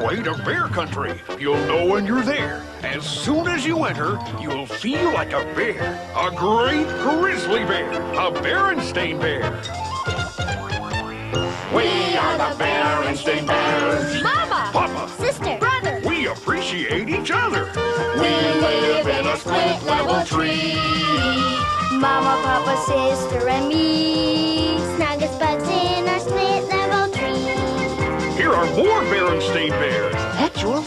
way to bear country. You'll know when you're there. As soon as you enter, you'll feel like a bear. A great grizzly bear. A Berenstain Bear. We are the Berenstain Bears. Mama! Papa! Sister! Brother! We appreciate each other. We live in a split-level tree. Mama, Papa, sister, and me. Snug as bugs in our split-level tree. Here are more Berenstain Bears. Factual.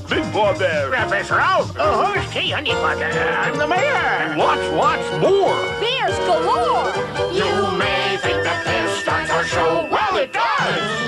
Big Boy Bear. Professor Oak. Oh, who's Key Honeypot? I'm the mayor. And lots more. Bears galore! You may think that this starts our show. Well, it does.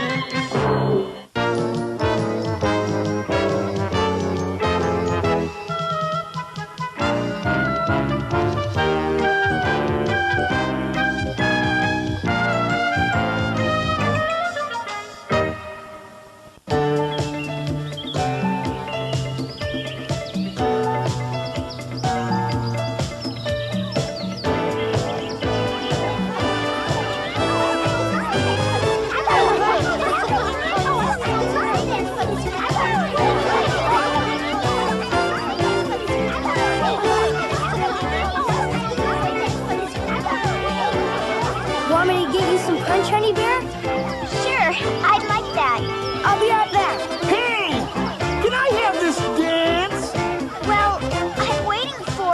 Want me to get you some punch, Honey Bear? Sure, I'd like that. I'll be right back. Hey! Can I have this dance? Well, I'm waiting for...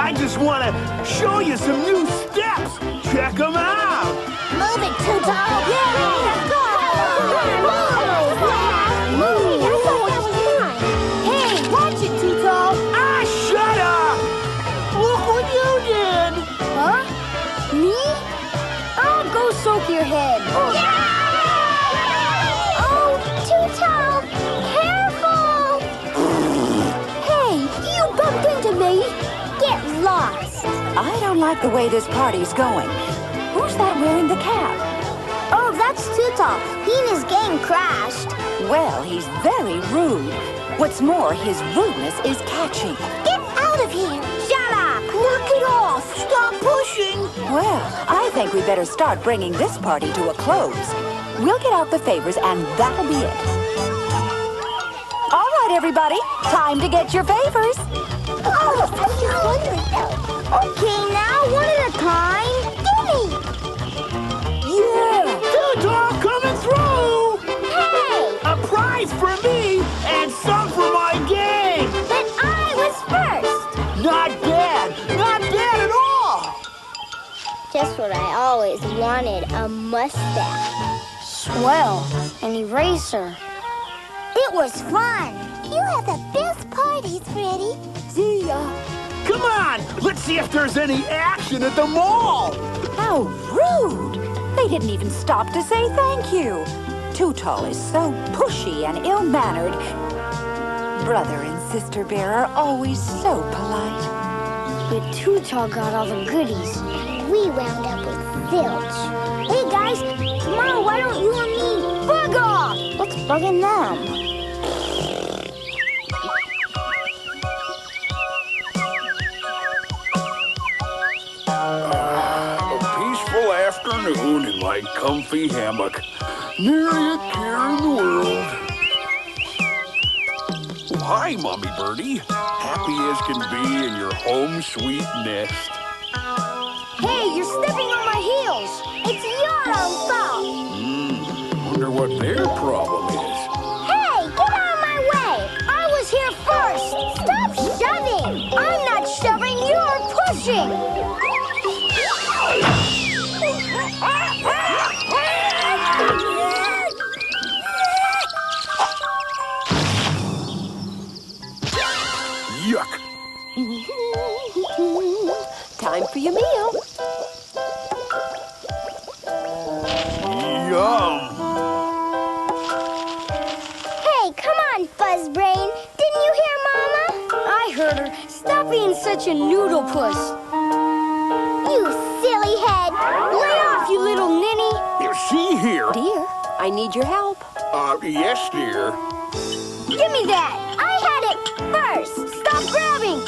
I just want to show you some new steps. Check them out. Move it, Tuto! Yeah! Let's go! Move! Hey, watch it, Tuto! Ah, shut up! Look what you did. Huh? Me? Oh, go soak your head. Oh, Tuto! Careful! Hey, you bumped into me. Get lost. I don't like the way this party's going. Who's that wearing the cap? Oh, that's Tuto. He and his gang crashed. Well, he's very rude. What's more, his rudeness is catching. Get out of here! Shut up! Knock it off! Stop pushing. Well, I think we better start bringing this party to a close. We'll get out the favors and that'll be it. All right, everybody. Time to get your favors. Oh, I was wondering. Okay, now one at a time. Gimme! Yeah! Tuto coming through! Hey! A prize for me and some for my gang! But I was first. Not bad! Not bad at all! Just what I always wanted, a mustache. Swell, an eraser. It was fun. You have the best parties, Freddy. See ya. Come on! Let's see if there's any action at the mall! How rude. They didn't even stop to say thank you. Tuto is so pushy and ill-mannered. Brother and Sister Bear are always so polite. But Tuto got all the goodies. We wound up with zilch. Hey, guys, tomorrow why don't you and me bug off? What's bugging them? A peaceful afternoon in my comfy hammock. Nary a care in the world. Oh, hi, Mommy Birdie. Happy as can be in your home sweet nest. Hey, you're stepping on my heels. It's your own fault. Wonder what their problem is. Hey, get out of my way. I was here first. Stop shoving. I'm not shoving, you're pushing. Yuck. Time for your meal. Yum. Hey, come on, Buzzbrain. Didn't you hear Mama? I heard her. Stop being such a noodle puss. You silly head. Lay off, you little ninny. Is she here? Dear, I need your help. Yes, dear. Give me that. I had it first. Stop grabbing.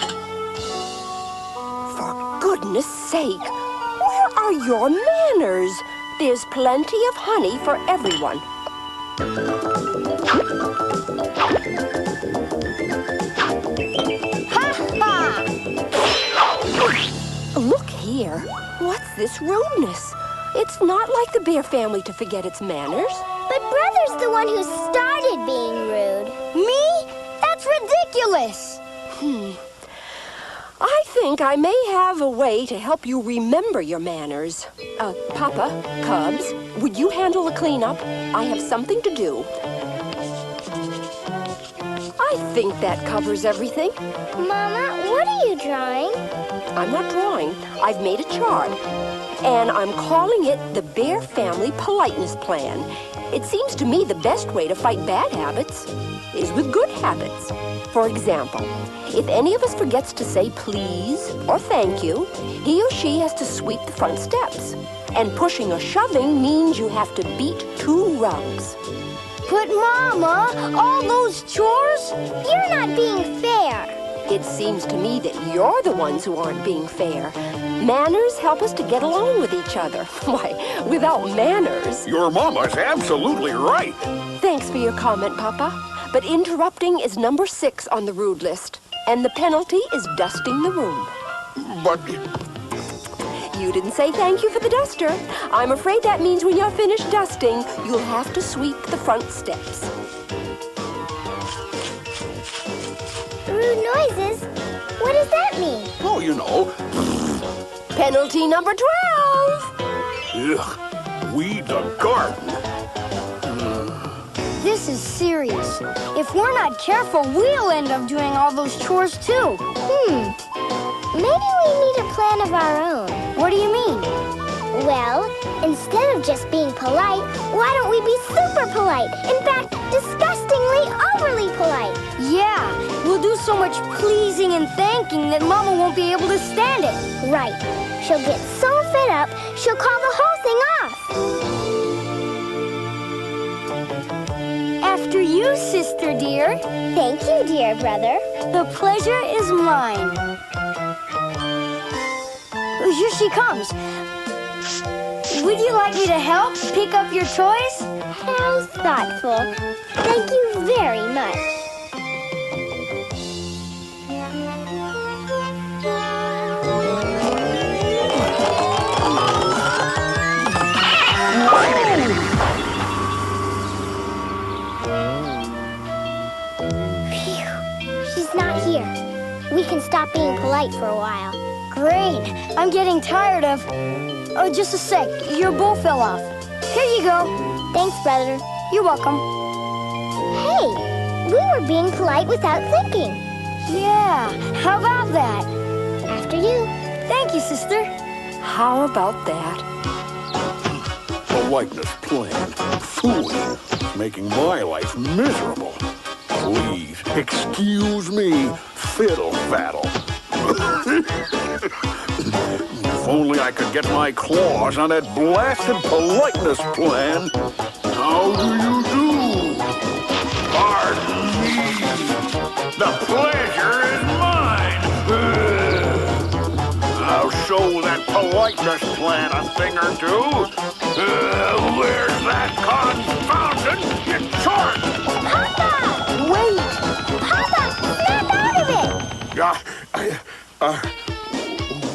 For goodness sake, where are your manners? There's plenty of honey for everyone. Look here. What's this rudeness? It's not like the bear family to forget its manners. But Brother's the one who started being rude. Me? That's ridiculous. I think I may have a way to help you remember your manners. Papa, Cubs, would you handle the cleanup? I have something to do. I think that covers everything. Mama, what are you drawing? I'm not drawing. I've made a chart. And I'm calling it the Bear Family Politeness Plan. It seems to me the best way to fight bad habits is with good habits. For example, if any of us forgets to say please or thank you, he or she has to sweep the front steps. And pushing or shoving means you have to beat 2 rugs. But Mama, all those chores? You're not being fair. It seems to me that you're the ones who aren't being fair. Manners help us to get along with each other. Why, without manners... Your mama's absolutely right. Thanks for your comment, Papa. But interrupting is number 6 on the rude list. And the penalty is dusting the room. But... You didn't say thank you for the duster. I'm afraid that means when you're finished dusting, you'll have to sweep the front steps. Rude noises? What does that mean? Oh, you know. Penalty number 12! Ugh, weed the garden. This is serious. If we're not careful, we'll end up doing all those chores too. Maybe we need a plan of our own. What do you mean? Well, instead of just being polite, why don't we be super polite? In fact, disgustingly overly polite. Yeah, we'll do so much pleasing and thanking that Mama won't be able to stand it. Right. She'll get so fed up, she'll call the whole thing off. After you, sister dear. Thank you, dear brother. The pleasure is mine. Here she comes. Would you like me to help pick up your toys? How thoughtful. Thank you very much. Phew. She's not here. We can stop being polite for a while. Great. I'm getting tired of... Oh, just a sec. Your bowl fell off. Here you go. Thanks, brother. You're welcome. Hey, we were being polite without thinking. Yeah, how about that? After you. Thank you, sister. How about that? Politeness plan. Phooey. Making my life miserable. Please, excuse me, fiddle-faddle. If only I could get my claws on that blasted politeness plan. How do you do? Pardon me. The pleasure is mine. I'll show that politeness plan a thing or two. Where's that confounded chart? Papa! Wait! Papa, snap out of it!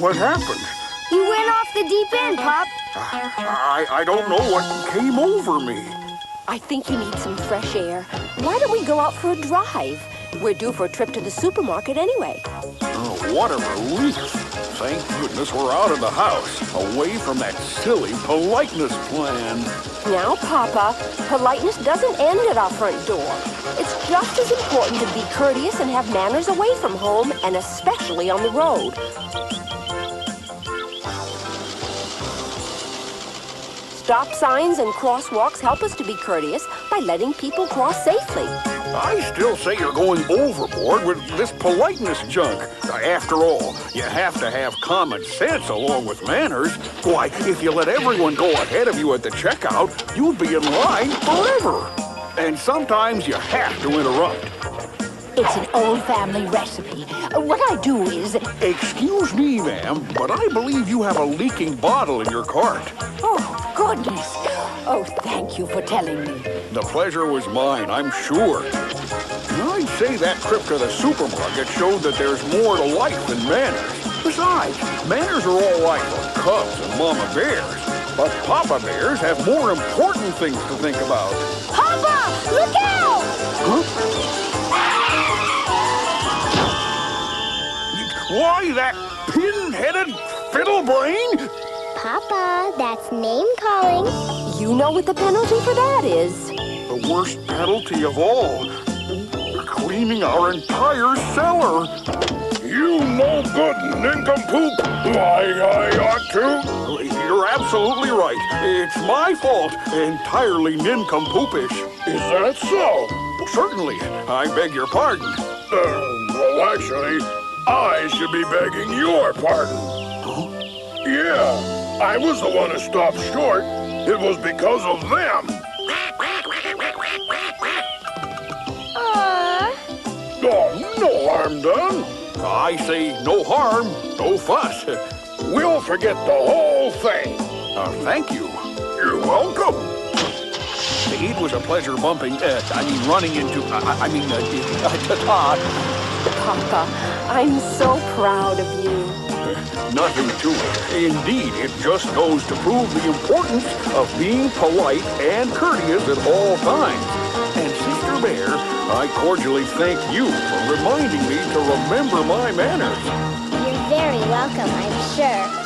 What happened? You went off the deep end, Pop. I don't know what came over me. I think you need some fresh air. Why don't we go out for a drive? We're due for a trip to the supermarket anyway. Oh, what a relief. Thank goodness we're out of the house, away from that silly politeness plan. Now, Papa, politeness doesn't end at our front door. It's just as important to be courteous and have manners away from home, and especially on the road. Stop signs and crosswalks help us to be courteous by letting people cross safely. I still say you're going overboard with this politeness junk. After all, you have to have common sense along with manners. Why, if you let everyone go ahead of you at the checkout, you'll be in line forever. And sometimes you have to interrupt. It's an old family recipe. What I do is... Excuse me, ma'am, but I believe you have a leaking bottle in your cart. Oh, goodness. Oh, thank you for telling me. The pleasure was mine, I'm sure. I'd say that trip to the supermarket showed that there's more to life than manners. Besides, manners are all right for cubs and mama bears, but papa bears have more important things to think about. Papa, look out! Huh? Why, that pin-headed fiddle brain? Papa, that's name calling. You know what the penalty for that is. The worst penalty of all. Cleaning our entire cellar. You no good nincompoop. Why, I ought to. You're absolutely right. It's my fault. Entirely nincompoopish. Is that so? Certainly. I beg your pardon. Well, actually, I should be begging your pardon. Huh? Yeah, I was the one who stopped short. It was because of them. Oh, no harm done. I say no harm, no fuss. We'll forget the whole thing. Thank you. You're welcome. It was a pleasure running into, Papa, I'm so proud of you. Nothing to it. Indeed, it just goes to prove the importance of being polite and courteous at all times. And Sister Bear, I cordially thank you for reminding me to remember my manners. You're very welcome, I'm sure.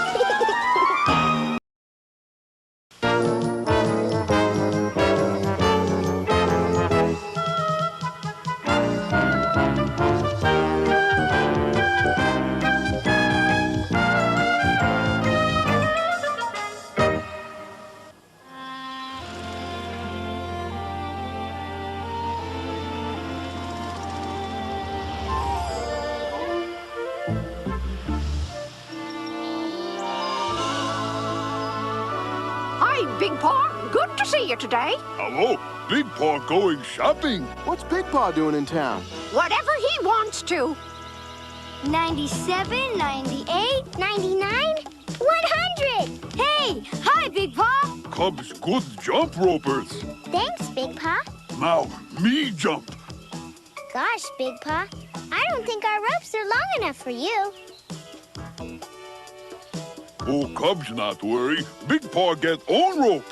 Hi, Big Paw. Good to see you today. Hello, Big Paw going shopping. What's Big Paw doing in town? Whatever he wants to. 97, 98, 99, 100! Hey! Hi, Big Paw! Cubs good jump ropers. Thanks, Big Paw. Now, me jump. Gosh, Big Paw, I don't think our ropes are long enough for you. Oh, Cubs not worry. Big Paw get own rope.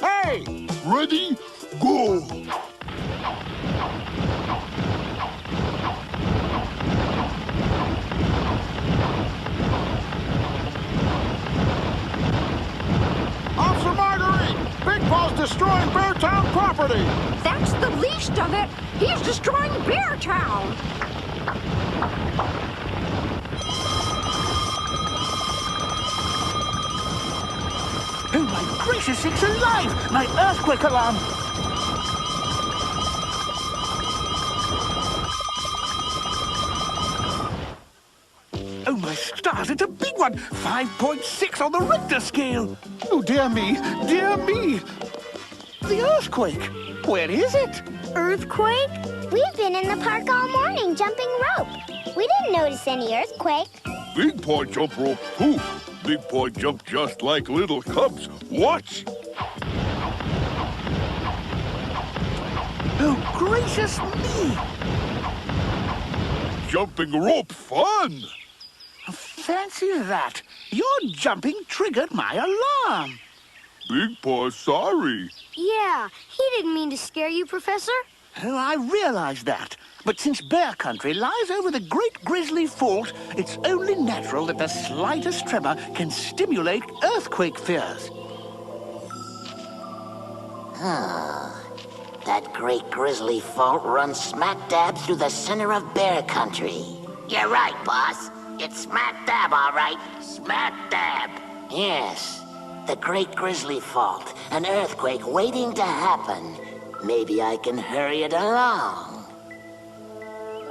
Hey! Ready? Go! Officer Marguerite! Big Paw's destroying Beartown property! That's the least of it. He's destroying Beartown. Oh, my gracious, it's alive! My earthquake alarm! Oh, my stars, it's a big one! 5.6 on the Richter scale! Oh, dear me, dear me! The earthquake! Where is it? Earthquake? We've been in the park all morning jumping rope. We didn't notice any earthquake. Big Paw jump rope too. Big Paw jump just like little cubs. Watch! Oh, gracious me! Jumping rope fun! Fancy that! Your jumping triggered my alarm! Big Paw sorry. Yeah, he didn't mean to scare you, Professor. Oh, I realize that. But since Bear Country lies over the Great Grizzly Fault, it's only natural that the slightest tremor can stimulate earthquake fears. That Great Grizzly Fault runs smack dab through the center of Bear Country. You're right, boss. It's smack dab, all right. Smack dab. Yes, the Great Grizzly Fault. An earthquake waiting to happen. Maybe I can hurry it along.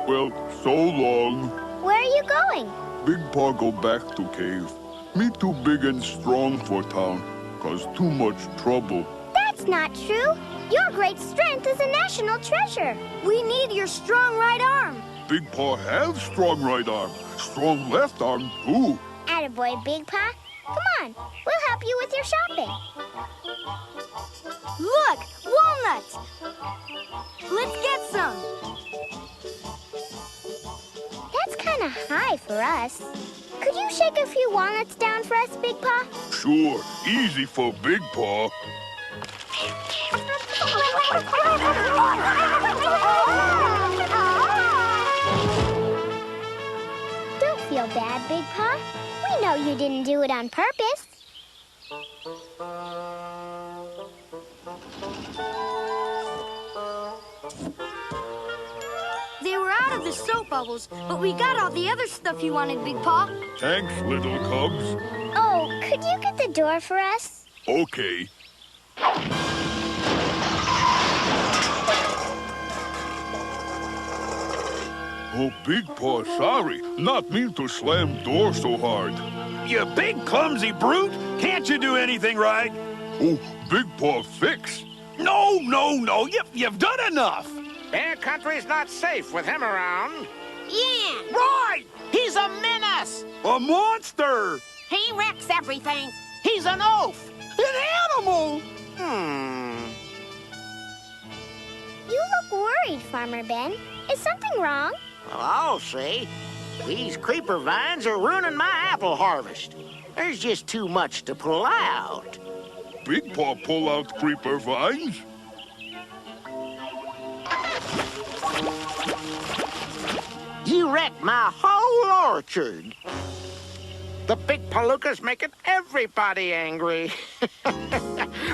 Well, so long. Where are you going? Big Paw go back to cave. Me too big and strong for town. Cause too much trouble. That's not true. Your great strength is a national treasure. We need your strong right arm. Big Paw have strong right arm. Strong left arm too. Attaboy, Big Paw. Come on, we'll help you with your shopping. Look, walnuts! Let's get some. That's kind of high for us. Could you shake a few walnuts down for us, Big Paw? Sure, easy for Big Paw. Don't feel bad, Big Paw. We know you didn't do it on purpose. They were out of the soap bubbles, but we got all the other stuff you wanted, Big Paw. Thanks, little cubs. Oh, could you get the door for us? Okay. Oh, Big Paw, sorry. Not mean to slam door so hard. You big clumsy brute! Can't you do anything right? Oh, Big Paw, fix. No. You've done enough. Bear Country's not safe with him around. Yeah, Right! he's a menace. A monster! He wrecks everything. He's an oaf. An animal! You look worried, Farmer Ben. Is something wrong? Well, I'll see. These creeper vines are ruining my apple harvest. There's just too much to pull out. Big Paw pull out creeper vines? You wrecked my whole orchard. The big palooka's making everybody angry.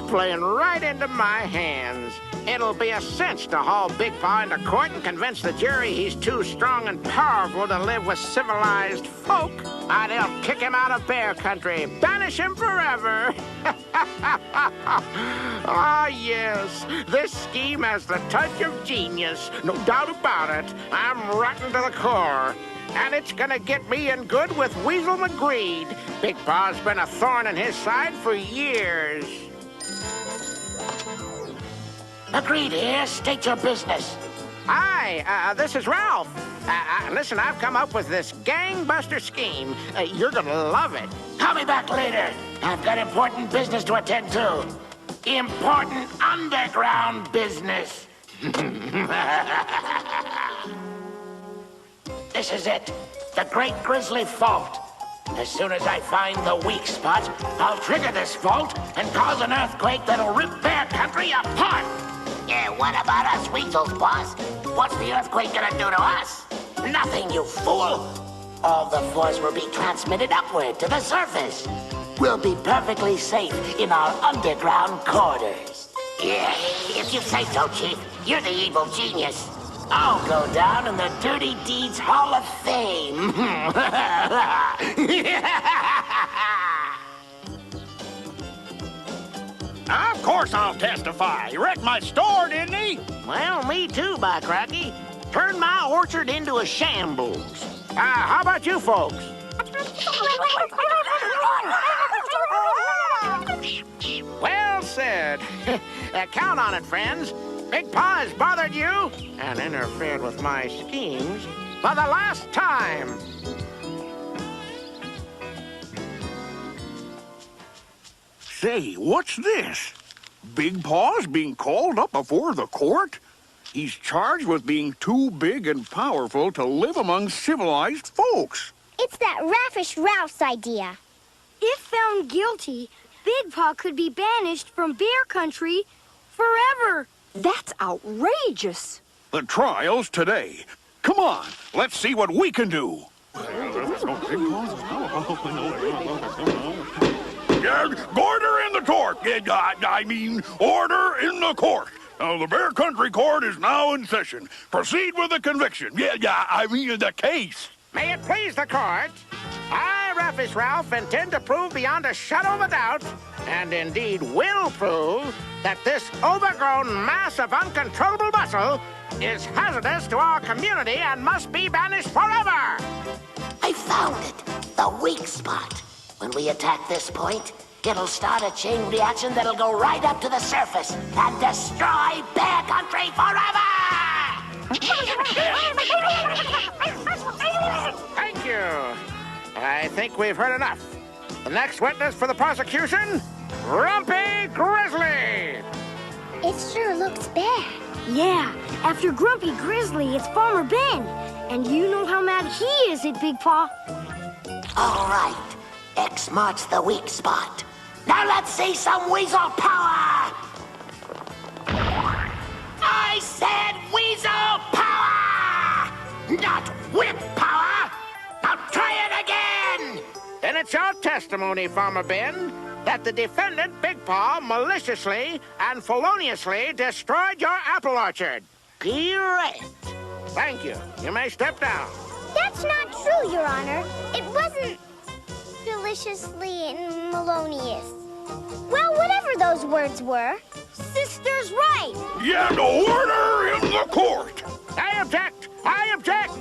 Playing right into my hands. It'll be a cinch to haul Big Paw into court and convince the jury he's too strong and powerful to live with civilized folk. Or they'll kick him out of Bear Country, banish him forever. Ah, yes, this scheme has the touch of genius. No doubt about it. I'm rotten to the core. And it's gonna get me in good with Weasel McGreed. Big Paw's been a thorn in his side for years. Agreed here. State your business. Hi, this is Ralph. Listen, I've come up with this gangbuster scheme. You're gonna love it. Call me back later. I've got important business to attend to. Important underground business. This is it. The Great Grizzly Fault. As soon as I find the weak spot, I'll trigger this fault and cause an earthquake that'll rip Bear Country apart. Yeah, what about us weasels, boss? What's the earthquake gonna do to us? Nothing, you fool. All the force will be transmitted upward to the surface. We'll be perfectly safe in our underground quarters. Yeah, if you say so, Chief. You're the evil genius. I'll go down in the Dirty Deeds Hall of Fame. Of course I'll testify. He wrecked my store, didn't he? Well, me too, by Crocky. Turned my orchard into a shambles. How about you folks? Well said. Count on it, friends. Big Paw has bothered you and interfered with my schemes for the last time. Say, what's this? Big Paw's being called up before the court? He's charged with being too big and powerful to live among civilized folks. It's that Raffish Ralph's idea. If found guilty, Big Paw could be banished from Bear Country forever. That's outrageous. The trial's today. Come on, let's see what we can do. Order in the court. I mean, order in the court. Now, the Bear Country Court is now in session. Proceed with the conviction. I mean the case. May it please the court, I, Raffish Ralph, intend to prove beyond a shadow of a doubt, and indeed will prove, that this overgrown mass of uncontrollable muscle is hazardous to our community and must be banished forever. I found it. The weak spot. When we attack this point, it'll start a chain reaction that'll go right up to the surface and destroy Bear Country forever! Thank you. I think we've heard enough. The next witness for the prosecution, Grumpy Grizzly. It sure looks bad. Yeah, after Grumpy Grizzly, it's Farmer Ben. And you know how mad he is at Big Paw. All right. X marks the weak spot. Now let's see some weasel power! I said weasel power! Not whip power! Now try it again! Then it's your testimony, Farmer Ben, that the defendant, Big Paw, maliciously and feloniously destroyed your apple orchard. Correct. Thank you. You may step down. That's not true, Your Honor. It wasn't deliciously and melonious. Well, whatever those words were, Sister's right. Yeah, no order in the court. I object! I object!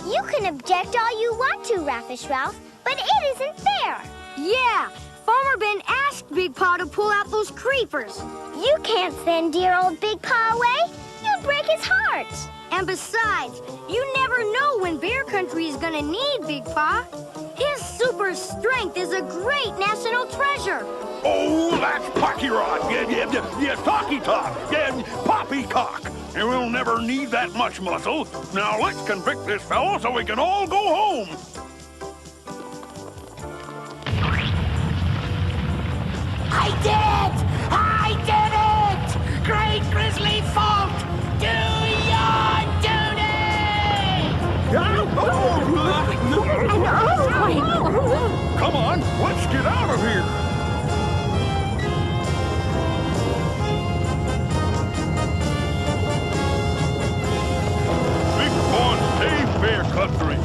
You can object all you want to, Raffish Ralph, but it isn't fair. Yeah, Farmer Ben asked Big Paw to pull out those creepers. You can't send dear old Big Paw away. You'd break his heart. And besides, you never know when Bear Country is gonna need Big Paw. His super strength is a great national treasure. Oh, that's Pocky Rod. Yeah, Talky Talk. Yeah, Poppycock. And we'll never need that much muscle. Now let's convict this fellow so we can all go home. I did it! I did it! Great Grizzly Fault! Do your duty! Come on, let's get out of here. Big Paw save Bear Country.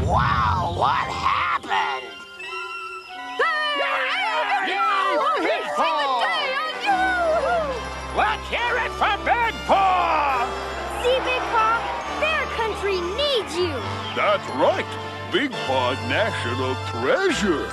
Wow, what happened? Let's hear it for Big Paw! See, Big Paw, Bear Country needs you. That's right. Big Paw National Treasure.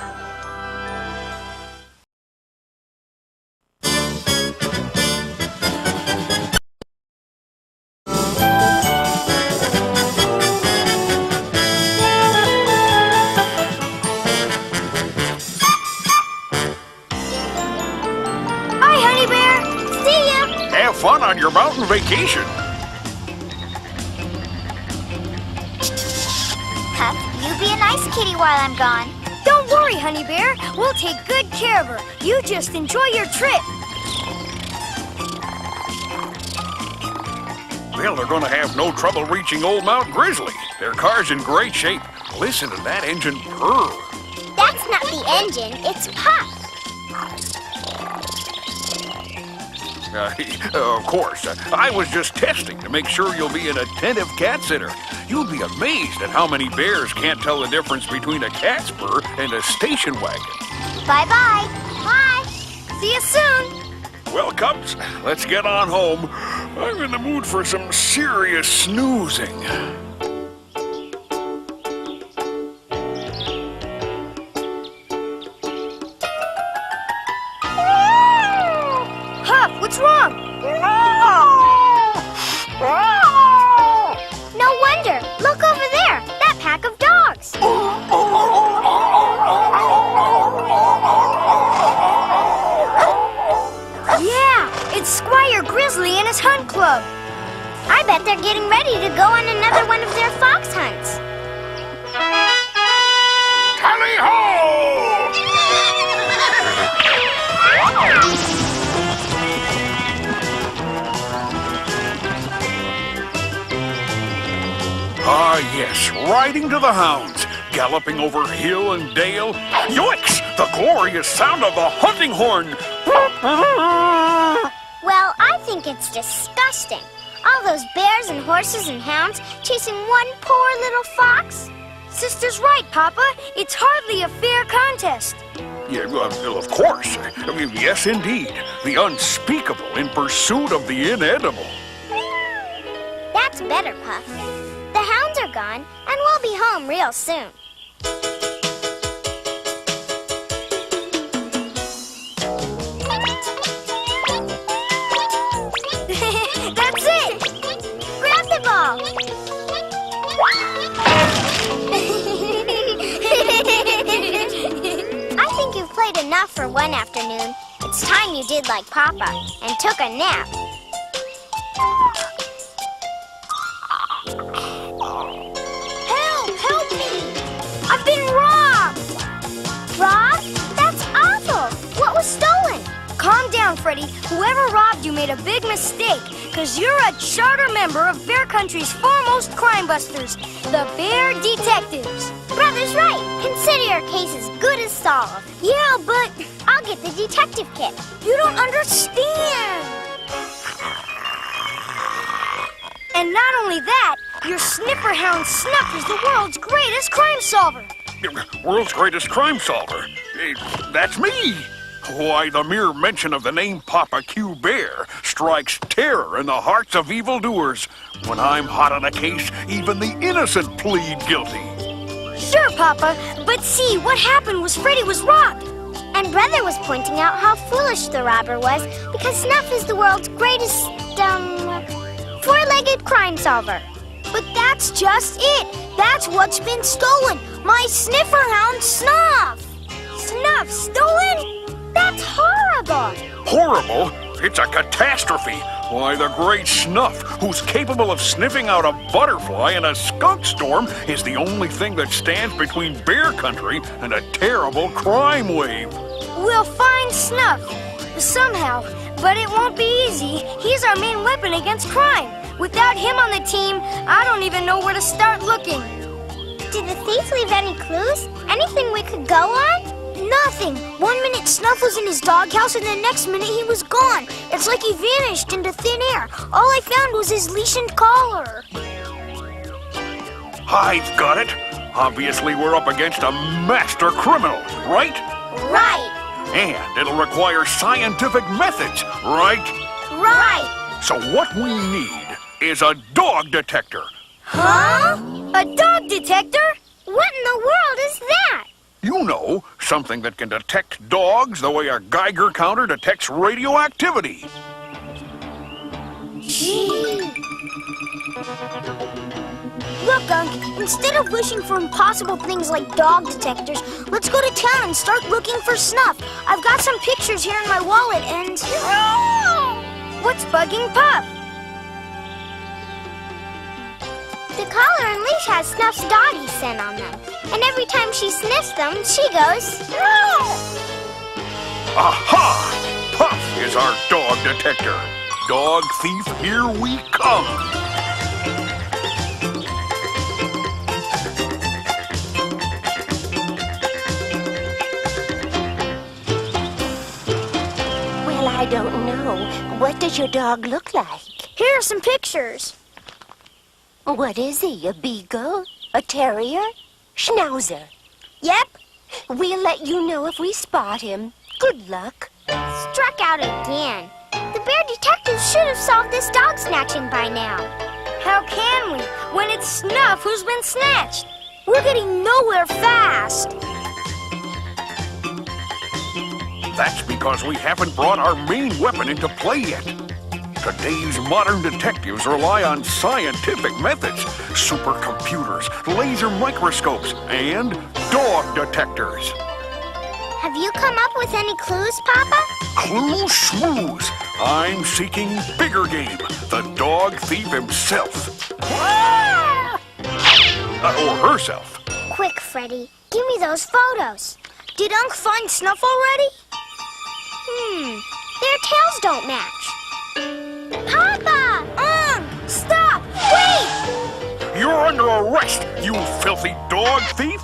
Hi, Honey Bear. See ya. Have fun on your mountain vacation. Huff, you be a nice kitty while I'm gone. Don't worry, Honey Bear. We'll take good care of her. You just enjoy your trip. Well, they're going to have no trouble reaching Old Mount Grizzly. Their car's in great shape. Listen to that engine purr. That's not the engine, it's Puff. Of course. I was just testing to make sure you'll be an attentive cat sitter. You'll be amazed at how many bears can't tell the difference between a cat's purr and a station wagon. Bye-bye. Bye. See you soon. Well, Cubs, let's get on home. I'm in the mood for some serious snoozing. Huff, what's wrong? No wonder. Look over there. That pack of dogs. Yeah, it's Squire Grizzly and his hunt club. I bet they're getting ready to go on another one of their fox hunts. Tally-ho! Ah, yes, riding to the hounds, galloping over hill and dale. Yoicks! The glorious sound of the hunting horn! Well, I think it's disgusting. All those bears and horses and hounds chasing one poor little fox. Sister's right, Papa. It's hardly a fair contest. Yeah, well, of course. I mean, yes, indeed. The unspeakable in pursuit of the inedible. That's better, Puff. The hounds are gone, and we'll be home real soon. fun afternoon. It's time you did like Papa and took a nap. Help! Help me! I've been robbed! Robbed? That's awful! What was stolen? Calm down, Freddy. Whoever robbed you made a big mistake, because you're a charter member of Bear Country's foremost crime busters, the Bear Detectives. Brother's right. Consider your case as good as solved. Yeah, but I'll get the detective kit. you don't understand. And not only that, your sniffer hound Snuff is the world's greatest crime solver. World's greatest crime solver? That's me! Why, the mere mention of the name Papa Q Bear strikes terror in the hearts of evildoers. When I'm hot on a case, even the innocent plead guilty. Sure, Papa, but see, what happened was Freddy was robbed. And Brother was pointing out how foolish the robber was because Snuff is the world's greatest, four-legged crime solver. But that's just it. That's what's been stolen. My sniffer hound, Snuff. Snuff stolen? That's horrible. Horrible? It's a catastrophe. Why, the great Snuff, who's capable of sniffing out a butterfly in a skunk storm, is the only thing that stands between Bear Country and a terrible crime wave. We'll find Snuff somehow, but it won't be easy. He's our main weapon against crime. Without him on the team, I don't even know where to start looking. Did the thief leave any clues? Anything we could go on? Nothing. 1 minute Snuff was in his doghouse, and the next minute he was gone. It's like he vanished into thin air. All I found was his leash and collar. I've got it. Obviously, we're up against a master criminal, right? Right. And it'll require scientific methods, right? Right. So what we need is a dog detector. Huh? A dog detector? What in the world is that? You know, something that can detect dogs the way a Geiger counter detects radioactivity. Look, Unc, instead of wishing for impossible things like dog detectors, let's go to town and start looking for Snuff. I've got some pictures here in my wallet and... What's bugging Puff? The collar and leash has Snuff's doggy scent on them. And every time she sniffs them, she goes... Aha! Puff is our dog detector. Dog thief, here we come. Well, I don't know. What does your dog look like? Here are some pictures. What is he, a beagle? A terrier? Schnauzer? Yep. We'll let you know if we spot him. Good luck. Struck out again. The Bear Detectives should have solved this dog snatching by now. How can we, when it's Snuff who's been snatched? We're getting nowhere fast. That's because we haven't brought our main weapon into play yet. Today's modern detectives rely on scientific methods, supercomputers, laser microscopes, and dog detectors. Have you come up with any clues, Papa? Clue schmooze. I'm seeking bigger game, the dog thief himself. Or herself. Quick, Freddy. Give me those photos. Did Unc find Snuff already? Their tails don't match. Papa! Unc! Stop! Wait! You're under arrest, you filthy dog thief!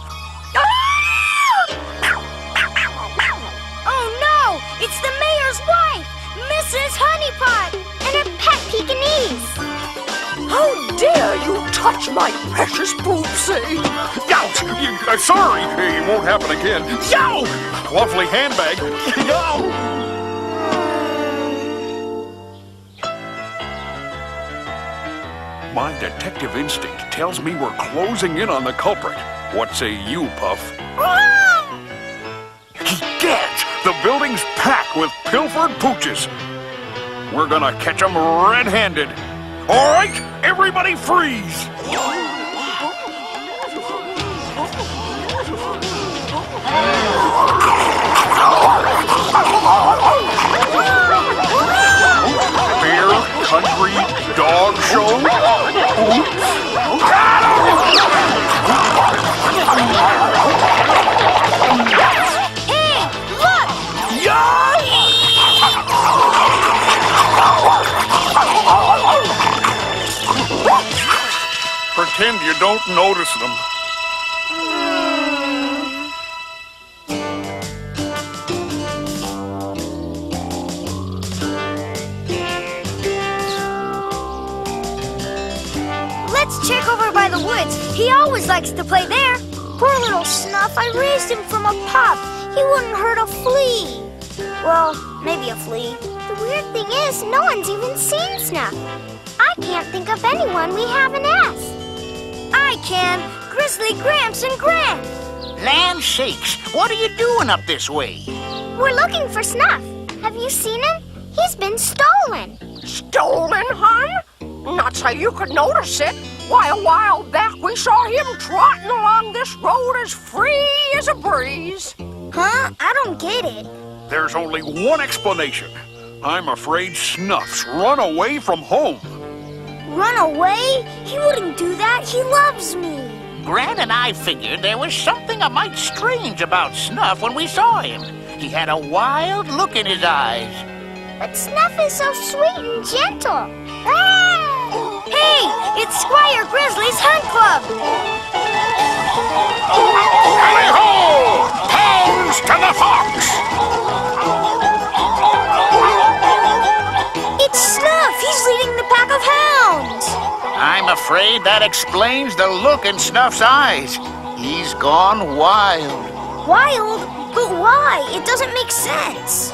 Oh no! It's the mayor's wife, Mrs. Honeypot, And a pet Pekingese. How dare you touch my precious poopsie? Ouch! Sorry, it won't happen again. Yow! Lovely handbag. Yow! My detective instinct tells me we're closing in on the culprit. What say you, Puff? Gads! The building's packed with pilfered pooches. We're gonna catch them red-handed. All right, everybody freeze! show? Hey, look! Pretend you don't notice them. Let's check over by the woods. He always likes to play there. Poor little Snuff. I raised him from a pup. He wouldn't hurt a flea. Well, maybe a flea. The weird thing is, no one's even seen Snuff. I can't think of anyone we haven't asked. I can. Grizzly, Gramps, and Gran. Land sakes, what are you doing up this way? We're looking for Snuff. Have you seen him? He's been stolen. Stolen, hon? Not so you could notice it. Why, a while back we saw him trotting along this road as free as a breeze. Huh? I don't get it. There's only one explanation. I'm afraid Snuff's run away from home. Run away? He wouldn't do that. He loves me. Gran and I figured there was something a mite strange about Snuff when we saw him. He had a wild look in his eyes. But Snuff is so sweet and gentle. Hey, it's Squire Grizzly's Hunt Club. Tally-ho! Hounds to the fox! It's Snuff. He's leading the pack of hounds. I'm afraid that explains the look in Snuff's eyes. He's gone wild. Wild? But why? It doesn't make sense.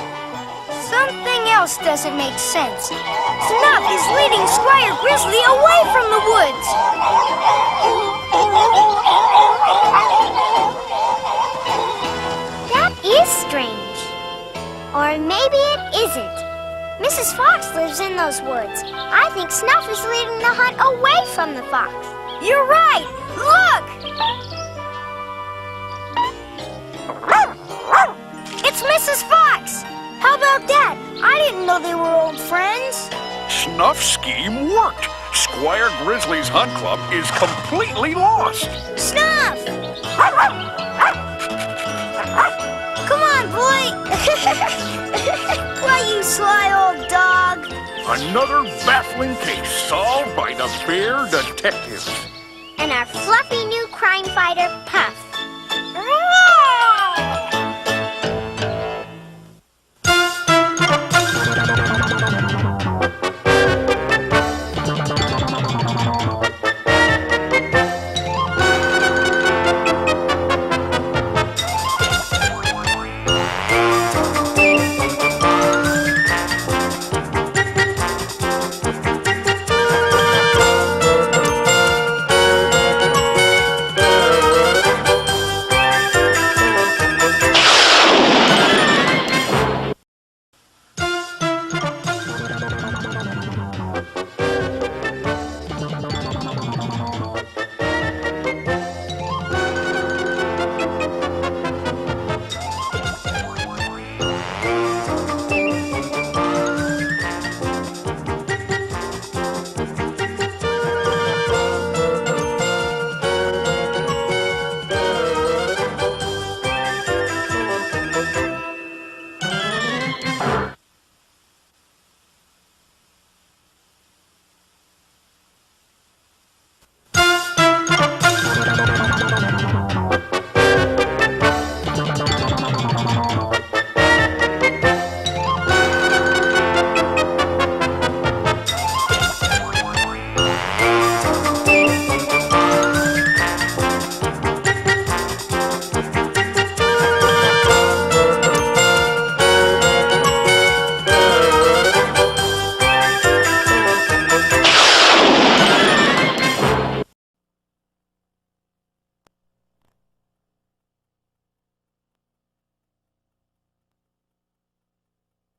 Something else doesn't make sense. Snuff is leading Squire Grizzly away from the woods. That is strange. Or maybe it isn't. Mrs. Fox lives in those woods. I think Snuff is leading the hunt away from the fox. You're right. Look! It's Mrs. Fox. How about that? I didn't know they were old friends. Snuff's scheme worked. Squire Grizzly's Hunt Club is completely lost. Snuff! Come on, boy. Why, you sly old dog. Another baffling case solved by the Bear Detectives. And our fluffy new crime fighter, Puff.